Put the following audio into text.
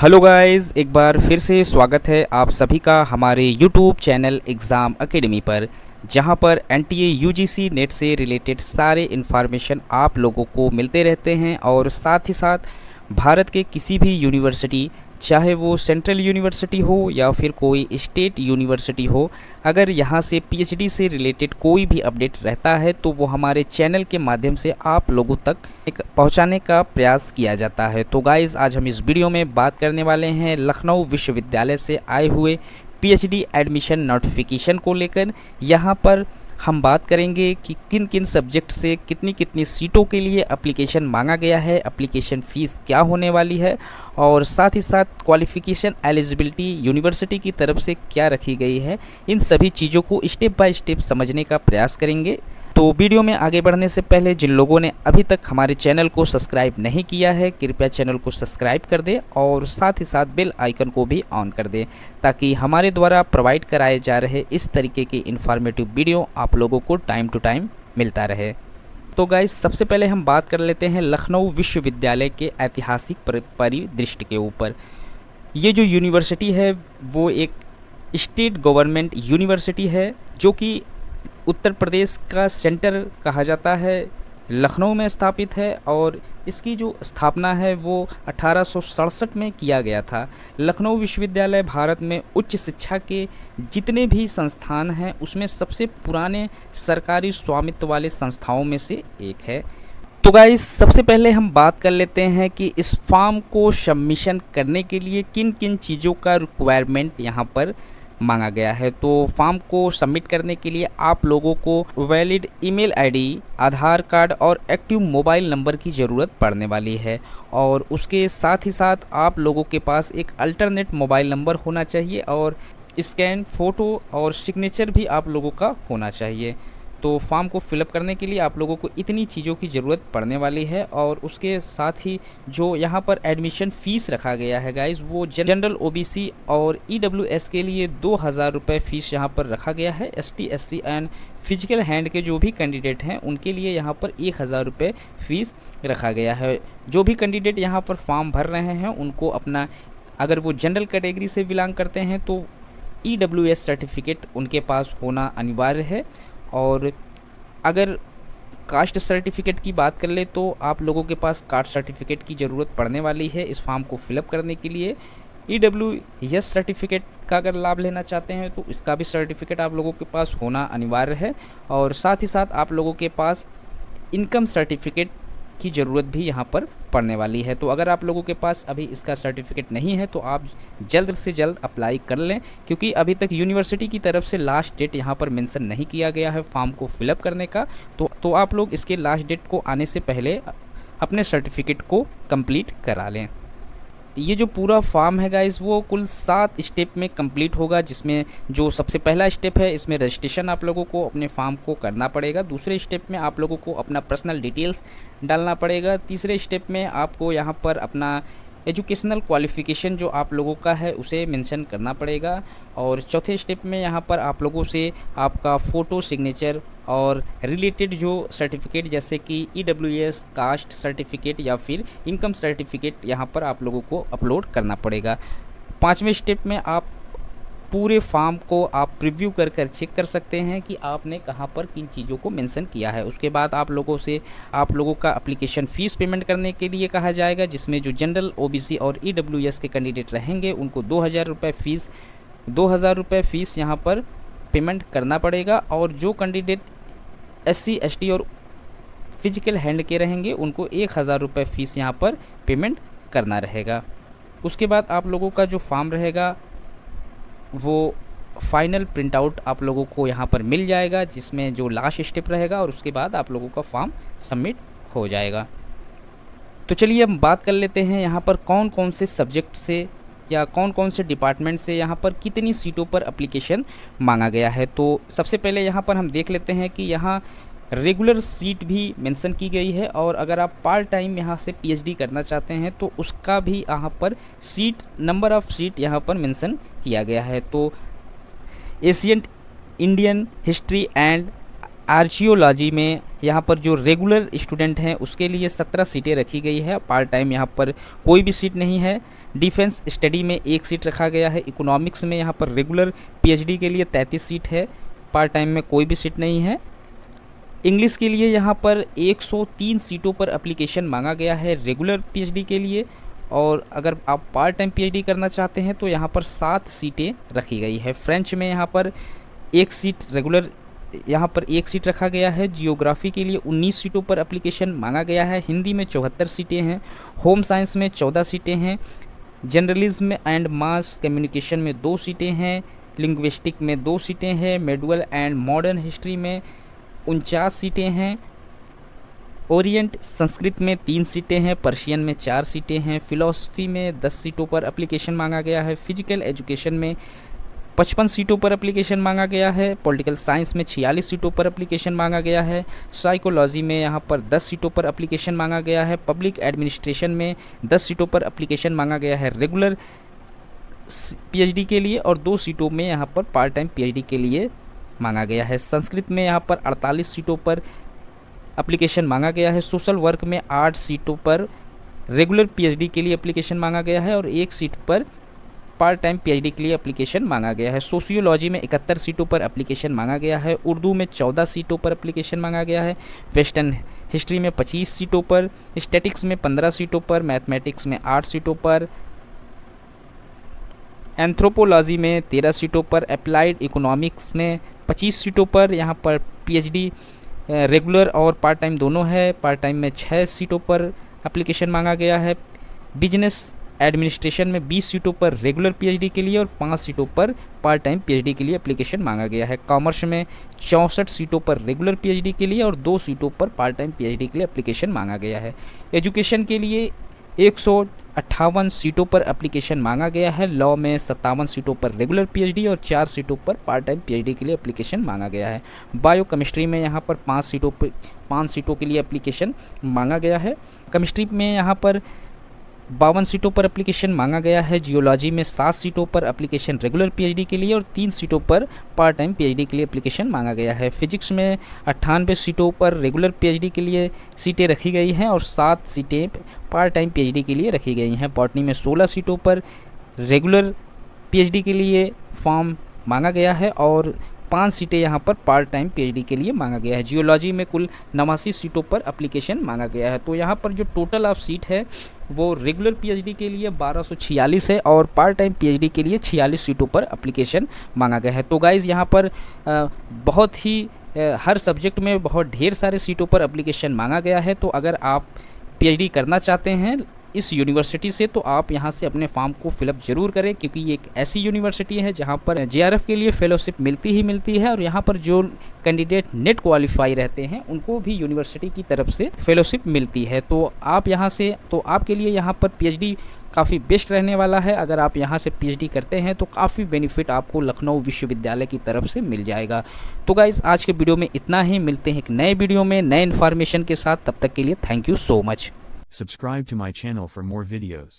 Hello guys, एक बार फिर से स्वागत है आप सभी का हमारे यूट्यूब चैनल एग्ज़ाम एकेडमी पर, जहां पर एनटीए यूजीसी नेट से रिलेटेड सारे इन्फॉर्मेशन आप लोगों को मिलते रहते हैं। और साथ ही साथ भारत के किसी भी यूनिवर्सिटी, चाहे वो सेंट्रल यूनिवर्सिटी हो या फिर कोई स्टेट यूनिवर्सिटी हो, अगर यहाँ से पीएचडी से रिलेटेड कोई भी अपडेट रहता है तो वो हमारे चैनल के माध्यम से आप लोगों तक पहुँचाने का प्रयास किया जाता है। तो गाइज़, आज हम इस वीडियो में बात करने वाले हैं लखनऊ विश्वविद्यालय से आए हुए पीएचडी एडमिशन नोटिफिकेशन को लेकर। यहाँ पर हम बात करेंगे कि किन किन सब्जेक्ट से कितनी कितनी सीटों के लिए एप्लीकेशन मांगा गया है, एप्लीकेशन फ़ीस क्या होने वाली है, और साथ ही साथ क्वालिफ़िकेशन एलिजिबिलिटी यूनिवर्सिटी की तरफ से क्या रखी गई है। इन सभी चीज़ों को स्टेप बाय स्टेप समझने का प्रयास करेंगे। तो वीडियो में आगे बढ़ने से पहले जिन लोगों ने अभी तक हमारे चैनल को सब्सक्राइब नहीं किया है, कृपया चैनल को सब्सक्राइब कर दें और साथ ही साथ बेल आइकन को भी ऑन कर दें, ताकि हमारे द्वारा प्रोवाइड कराए जा रहे इस तरीके के इन्फॉर्मेटिव वीडियो आप लोगों को टाइम टू टाइम मिलता रहे। तो गाइस, सबसे पहले हम बात कर लेते हैं लखनऊ विश्वविद्यालय के ऐतिहासिक परिदृश्य के ऊपर। ये जो यूनिवर्सिटी है वो एक स्टेट गवर्नमेंट यूनिवर्सिटी है, जो कि उत्तर प्रदेश का सेंटर कहा जाता है, लखनऊ में स्थापित है। और इसकी जो स्थापना है वो 1867 में किया गया था। लखनऊ विश्वविद्यालय भारत में उच्च शिक्षा के जितने भी संस्थान हैं उसमें सबसे पुराने सरकारी स्वामित्व वाले संस्थाओं में से एक है। तो गाइस, सबसे पहले हम बात कर लेते हैं कि इस फॉर्म को सबमिशन करने के लिए किन किन चीज़ों का रिक्वायरमेंट यहाँ पर मांगा गया है। तो फॉर्म को सबमिट करने के लिए आप लोगों को वैलिड ईमेल आईडी, आधार कार्ड और एक्टिव मोबाइल नंबर की ज़रूरत पड़ने वाली है। और उसके साथ ही साथ आप लोगों के पास एक अल्टरनेट मोबाइल नंबर होना चाहिए और स्कैन फ़ोटो और सिग्नेचर भी आप लोगों का होना चाहिए। तो फॉर्म को फिलअप करने के लिए आप लोगों को इतनी चीज़ों की ज़रूरत पड़ने वाली है। और उसके साथ ही जो यहाँ पर एडमिशन फ़ीस रखा गया है गाइस, वो जनरल ओबीसी और ईडब्ल्यूएस के लिए 2000 रुपये फ़ीस यहाँ पर रखा गया है। ST, SC and physical hand के जो भी कैंडिडेट हैं उनके लिए यहाँ पर 1000 रुपये फ़ीस रखा गया है। जो भी कैंडिडेट यहाँ पर फॉर्म भर रहे हैं उनको अपना, अगर वो जनरल कैटेगरी से बिलोंग करते हैं तो ईडब्ल्यूएस सर्टिफिकेट उनके पास होना अनिवार्य है। और अगर कास्ट सर्टिफिकेट की बात कर ले तो आप लोगों के पास कास्ट सर्टिफिकेट की ज़रूरत पड़ने वाली है इस फॉर्म को फिलअप करने के लिए। ईडब्ल्यूएस सर्टिफिकेट का अगर लाभ लेना चाहते हैं तो इसका भी सर्टिफिकेट आप लोगों के पास होना अनिवार्य है। और साथ ही साथ आप लोगों के पास इनकम सर्टिफिकेट की ज़रूरत भी यहाँ पर पड़ने वाली है। तो अगर आप लोगों के पास अभी इसका सर्टिफिकेट नहीं है तो आप जल्द से जल्द अप्लाई कर लें, क्योंकि अभी तक यूनिवर्सिटी की तरफ से लास्ट डेट यहाँ पर मेंशन नहीं किया गया है फॉर्म को फिलअप करने का। तो आप लोग इसके लास्ट डेट को आने से पहले अपने सर्टिफिकेट को कंप्लीट करा लें। ये जो पूरा फॉर्म है गाइस वो कुल 7 स्टेप में कंप्लीट होगा, जिसमें जो सबसे पहला स्टेप है इसमें रजिस्ट्रेशन आप लोगों को अपने फॉर्म को करना पड़ेगा। दूसरे स्टेप में आप लोगों को अपना पर्सनल डिटेल्स डालना पड़ेगा। तीसरे स्टेप में आपको यहाँ पर अपना एजुकेशनल क्वालिफ़िकेशन जो आप लोगों का है उसे मेंशन करना पड़ेगा। और चौथे स्टेप में यहाँ पर आप लोगों से आपका फ़ोटो, सिग्नेचर और रिलेटेड जो सर्टिफिकेट जैसे कि ईडब्ल्यूएस, कास्ट सर्टिफिकेट या फिर इनकम सर्टिफिकेट यहाँ पर आप लोगों को अपलोड करना पड़ेगा। पाँचवें स्टेप में आप पूरे फॉर्म को आप प्रीव्यू कर चेक कर सकते हैं कि आपने कहाँ पर किन चीज़ों को मेंशन किया है। उसके बाद आप लोगों का एप्लीकेशन फ़ीस पेमेंट करने के लिए कहा जाएगा, जिसमें जो जनरल, ओबीसी और ईडब्ल्यूएस के कैंडिडेट रहेंगे उनको 2000 रुपये फ़ीस यहाँ पर पेमेंट करना पड़ेगा। और जो कैंडिडेट एससी, एसटी और फिजिकल हैंड के रहेंगे उनको 1000 रुपये फ़ीस यहाँ पर पेमेंट करना रहेगा। उसके बाद आप लोगों का जो फॉर्म रहेगा वो फाइनल प्रिंट आउट आप लोगों को यहाँ पर मिल जाएगा, जिसमें जो लास्ट स्टेप रहेगा, और उसके बाद आप लोगों का फॉर्म सबमिट हो जाएगा। तो चलिए हम बात कर लेते हैं यहाँ पर कौन कौन से सब्जेक्ट से या कौन कौन से डिपार्टमेंट से यहाँ पर कितनी सीटों पर एप्लीकेशन मांगा गया है। तो सबसे पहले यहाँ पर हम देख लेते हैं कि यहाँ रेगुलर सीट भी मेंशन की गई है, और अगर आप पार्ट टाइम यहाँ से पीएचडी करना चाहते हैं तो उसका भी यहाँ पर नंबर ऑफ़ सीट यहाँ पर मेंशन किया गया है। तो ancient Indian history and archaeology में यहाँ पर जो रेगुलर स्टूडेंट हैं उसके लिए 17 सीटें रखी गई है। पार्ट टाइम यहाँ पर कोई भी सीट नहीं है। डिफेंस स्टडी में 1 सीट रखा गया है। इकोनॉमिक्स में यहाँ पर रेगुलर पीएचडी के लिए 33 सीट है, पार्ट टाइम में कोई भी सीट नहीं है। इंग्लिश के लिए यहाँ पर 103 सीटों पर एप्लीकेशन मांगा गया है रेगुलर पीएचडी के लिए, और अगर आप पार्ट टाइम पीएचडी करना चाहते हैं तो यहाँ पर 7 सीटें रखी गई है। फ्रेंच में यहाँ पर 1 सीट रेगुलर, यहाँ पर 1 सीट रखा गया है। जियोग्राफी के लिए 19 सीटों पर एप्लीकेशन मांगा गया है। हिंदी में 74 सीटें हैं। होम साइंस में 14 सीटें हैं। जर्नलिज्म एंड मास कम्युनिकेशन में 2 सीटें हैं। लिंग्विस्टिक में 2 सीटें हैं। मेडुअल एंड मॉडर्न हिस्ट्री में 49 सीटें हैं। ओरिएंट संस्कृत में 3 सीटें हैं। पर्शियन में 4 सीटें हैं। फिलॉसफी में 10 सीटों पर एप्लीकेशन मांगा गया है। फिजिकल एजुकेशन में 55 सीटों पर एप्लीकेशन मांगा गया है। पॉलिटिकल साइंस में 46 सीटों पर एप्लीकेशन मांगा गया है। साइकोलॉजी में यहाँ पर 10 सीटों पर एप्लीकेशन मांगा गया है। पब्लिक एडमिनिस्ट्रेशन में 10 सीटों पर एप्लीकेशन मांगा गया है रेगुलर पीएचडी के लिए, और 2 सीटों में यहाँ पर पार्ट टाइम पीएचडी के लिए मांगा गया है। संस्कृत में यहाँ पर 48 सीटों पर एप्लीकेशन मांगा गया है। सोशल वर्क में 8 सीटों पर रेगुलर पीएचडी के लिए एप्लीकेशन मांगा गया है, और 1 सीट पर पार्ट टाइम पीएचडी के लिए एप्लीकेशन मांगा गया है। सोशियोलॉजी में 71 सीटों पर एप्लीकेशन मांगा गया है। उर्दू में 14 सीटों पर एप्लीकेशन मांगा गया है। वेस्टर्न हिस्ट्री में 25 सीटों पर। स्टैटिक्स में 15 सीटों पर। मैथमेटिक्स में 8 सीटों पर। एंथ्रोपोलॉजी में 13 सीटों पर। अप्लाइड इकोनॉमिक्स में 25 सीटों पर। यहाँ पर पीएचडी रेगुलर और पार्ट टाइम दोनों है। पार्ट टाइम में 6 सीटों पर एप्लीकेशन मांगा गया है। बिजनेस एडमिनिस्ट्रेशन में 20 सीटों पर रेगुलर पीएचडी के लिए और 5 सीटों पर पार्ट टाइम पीएचडी के लिए एप्लीकेशन मांगा गया है। कॉमर्स में 64 सीटों पर रेगुलर पीएचडी के लिए और 2 सीटों पर पार्ट टाइम पीएचडी के लिए एप्लीकेशन मांगा गया है। एजुकेशन के लिए 158 सीटों पर एप्लीकेशन मांगा गया है। लॉ में 57 सीटों पर रेगुलर पीएचडी और 4 सीटों पर पार्ट टाइम पीएचडी के लिए एप्लीकेशन मांगा गया है। बायोकेमिस्ट्री में यहाँ पर 5 सीटों के लिए एप्लीकेशन मांगा गया है। केमिस्ट्री में यहाँ पर 52 सीटों पर एप्लीकेशन मांगा गया है। जियोलॉजी में 7 सीटों पर एप्लीकेशन रेगुलर पीएचडी के लिए और 3 सीटों पर पार्ट टाइम पीएचडी के लिए एप्लीकेशन मांगा गया है। फिजिक्स में 98 सीटों पर रेगुलर पीएचडी के लिए सीटें रखी गई हैं और 7 सीटें पार्ट टाइम पीएचडी के लिए रखी गई हैं। बॉटनी में 16 सीटों पर रेगुलर पीएचडी के लिए फॉर्म मांगा गया है और 5 सीटें यहाँ पर पार्ट टाइम पीएचडी के लिए मांगा गया है। जियोलॉजी में कुल 89 सीटों पर एप्लीकेशन मांगा गया है। तो यहाँ पर जो टोटल ऑफ सीट है वो रेगुलर पीएचडी के लिए 1246 है और पार्ट टाइम पीएचडी के लिए 46 सीटों पर एप्लीकेशन मांगा गया है। तो गाइज़ यहाँ पर बहुत ही हर सब्जेक्ट में बहुत ढेर सारे सीटों पर एप्लीकेशन मांगा गया है। तो अगर आप पीएचडी करना चाहते हैं इस यूनिवर्सिटी से तो आप यहाँ से अपने फॉर्म को फिलअप ज़रूर करें, क्योंकि ये एक ऐसी यूनिवर्सिटी है जहाँ पर जेआरएफ के लिए फेलोशिप मिलती ही मिलती है और यहाँ पर जो कैंडिडेट नेट क्वालिफाई रहते हैं उनको भी यूनिवर्सिटी की तरफ से फेलोशिप मिलती है। तो आप यहाँ से, तो आपके लिए यहाँ पर पीएचडी काफ़ी बेस्ट रहने वाला है। अगर आप यहाँ से पीएचडी करते हैं तो काफ़ी बेनिफिट आपको लखनऊ विश्वविद्यालय की तरफ से मिल जाएगा। तो गाइस आज के वीडियो में इतना ही, मिलते हैं एक नए वीडियो में नए इन्फॉर्मेशन के साथ। तब तक के लिए thank you so much. Subscribe to my channel for more videos.